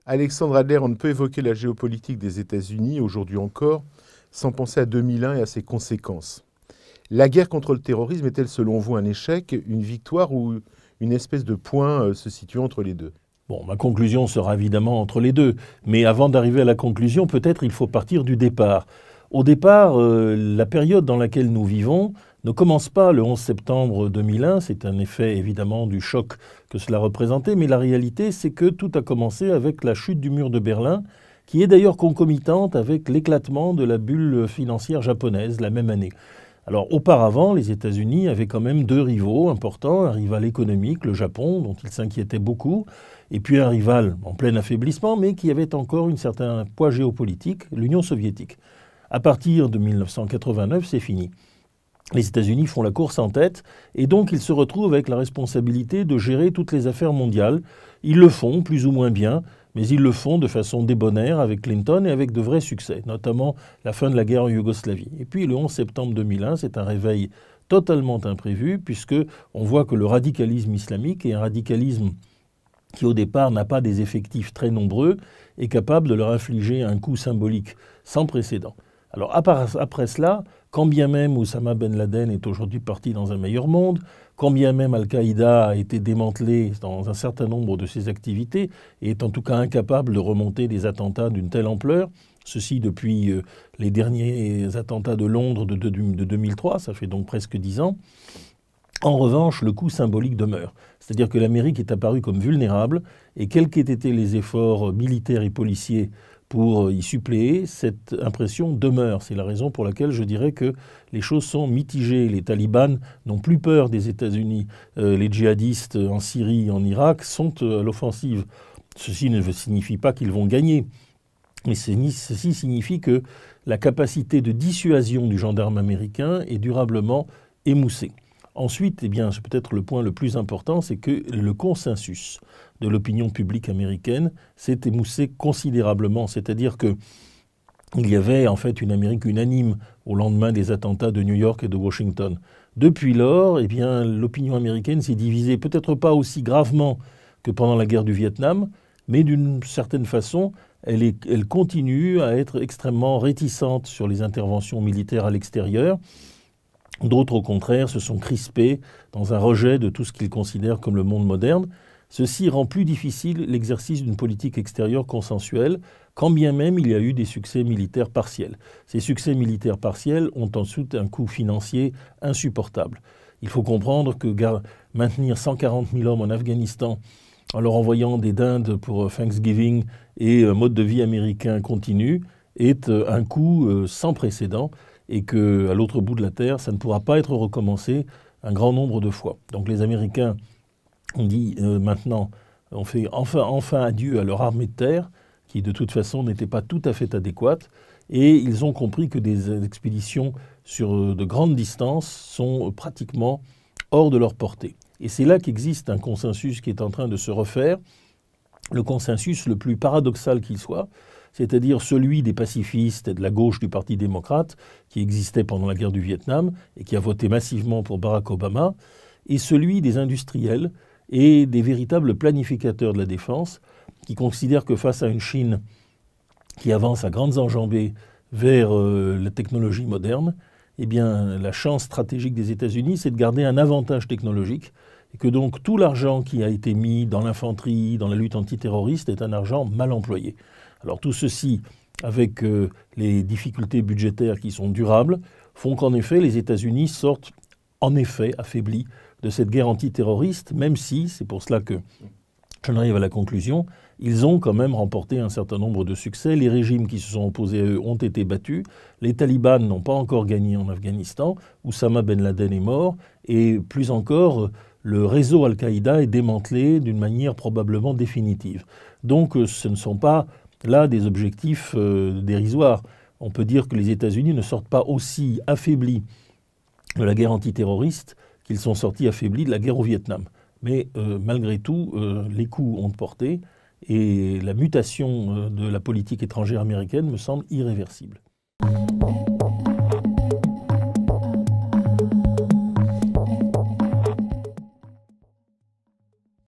Alexandre Adler, on ne peut évoquer la géopolitique des États-Unis, aujourd'hui encore, sans penser à 2001 et à ses conséquences. La guerre contre le terrorisme est-elle selon vous un échec, une victoire ou une espèce de point se situant entre les deux ? Bon, ma conclusion sera évidemment entre les deux. Mais avant d'arriver à la conclusion, peut-être il faut partir du départ. Au départ, la période dans laquelle nous vivons ne commence pas le 11 septembre 2001. C'est un effet évidemment du choc que cela représentait. Mais la réalité, c'est que tout a commencé avec la chute du mur de Berlin, qui est d'ailleurs concomitante avec l'éclatement de la bulle financière japonaise la même année. Alors auparavant, les États-Unis avaient quand même deux rivaux importants, un rival économique, le Japon, dont ils s'inquiétaient beaucoup, et puis un rival en plein affaiblissement, mais qui avait encore un certain poids géopolitique, l'Union soviétique. À partir de 1989, c'est fini. Les États-Unis font la course en tête, et donc ils se retrouvent avec la responsabilité de gérer toutes les affaires mondiales. Ils le font plus ou moins bien, mais ils le font de façon débonnaire avec Clinton et avec de vrais succès, notamment la fin de la guerre en Yougoslavie. Et puis le 11 septembre 2001, c'est un réveil totalement imprévu, puisque on voit que le radicalisme islamique est un radicalisme qui au départ n'a pas des effectifs très nombreux, est capable de leur infliger un coup symbolique sans précédent. Alors après cela, quand bien même Oussama Ben Laden est aujourd'hui parti dans un meilleur monde, quand bien même Al-Qaïda a été démantelé dans un certain nombre de ses activités et est en tout cas incapable de remonter des attentats d'une telle ampleur, ceci depuis les derniers attentats de Londres de 2003, ça fait donc presque 10 ans, en revanche, le coup symbolique demeure. C'est-à-dire que l'Amérique est apparue comme vulnérable et quels qu'aient été les efforts militaires et policiers pour y suppléer, cette impression demeure. C'est la raison pour laquelle je dirais que les choses sont mitigées. Les talibans n'ont plus peur des États-Unis. Les djihadistes en Syrie et en Irak sont à l'offensive. Ceci ne signifie pas qu'ils vont gagner. Mais ceci signifie que la capacité de dissuasion du gendarme américain est durablement émoussée. Ensuite, eh bien, c'est peut-être le point le plus important, c'est que le consensus de l'opinion publique américaine s'est émoussé considérablement. C'est-à-dire qu'il y avait en fait une Amérique unanime au lendemain des attentats de New York et de Washington. Depuis lors, eh bien, l'opinion américaine s'est divisée, peut-être pas aussi gravement que pendant la guerre du Vietnam, mais d'une certaine façon, elle continue à être extrêmement réticente sur les interventions militaires à l'extérieur. D'autres, au contraire, se sont crispés dans un rejet de tout ce qu'ils considèrent comme le monde moderne. Ceci rend plus difficile l'exercice d'une politique extérieure consensuelle, quand bien même il y a eu des succès militaires partiels. Ces succès militaires partiels ont ensuite un coût financier insupportable. Il faut comprendre que maintenir 140 000 hommes en Afghanistan en leur envoyant des dindes pour Thanksgiving et un mode de vie américain continu est un coût sans précédent et qu'à l'autre bout de la Terre, ça ne pourra pas être recommencé un grand nombre de fois. Donc les Américains ont dit maintenant, on fait enfin adieu à leur armée de terre, qui de toute façon n'était pas tout à fait adéquate, et ils ont compris que des expéditions sur de grandes distances sont pratiquement hors de leur portée. Et c'est là qu'existe un consensus qui est en train de se refaire, le consensus le plus paradoxal qu'il soit, c'est-à-dire celui des pacifistes et de la gauche du Parti démocrate, qui existait pendant la guerre du Vietnam et qui a voté massivement pour Barack Obama, et celui des industriels et des véritables planificateurs de la défense, qui considèrent que face à une Chine qui avance à grandes enjambées vers la technologie moderne, eh bien, la chance stratégique des États-Unis, c'est de garder un avantage technologique, et que donc tout l'argent qui a été mis dans l'infanterie, dans la lutte antiterroriste, est un argent mal employé. Alors tout ceci, avec les difficultés budgétaires qui sont durables, font qu'en effet, les États-Unis sortent en effet affaiblis de cette guerre antiterroriste, même si, c'est pour cela que j'en arrive à la conclusion, ils ont quand même remporté un certain nombre de succès. Les régimes qui se sont opposés à eux ont été battus. Les talibans n'ont pas encore gagné en Afghanistan. Oussama Ben Laden est mort. Et plus encore, le réseau Al-Qaïda est démantelé d'une manière probablement définitive. Donc ce ne sont pas là des objectifs dérisoires. On peut dire que les États-Unis ne sortent pas aussi affaiblis de la guerre antiterroriste qu'ils sont sortis affaiblis de la guerre au Vietnam. Mais malgré tout, les coups ont porté Et la mutation de la politique étrangère américaine me semble irréversible.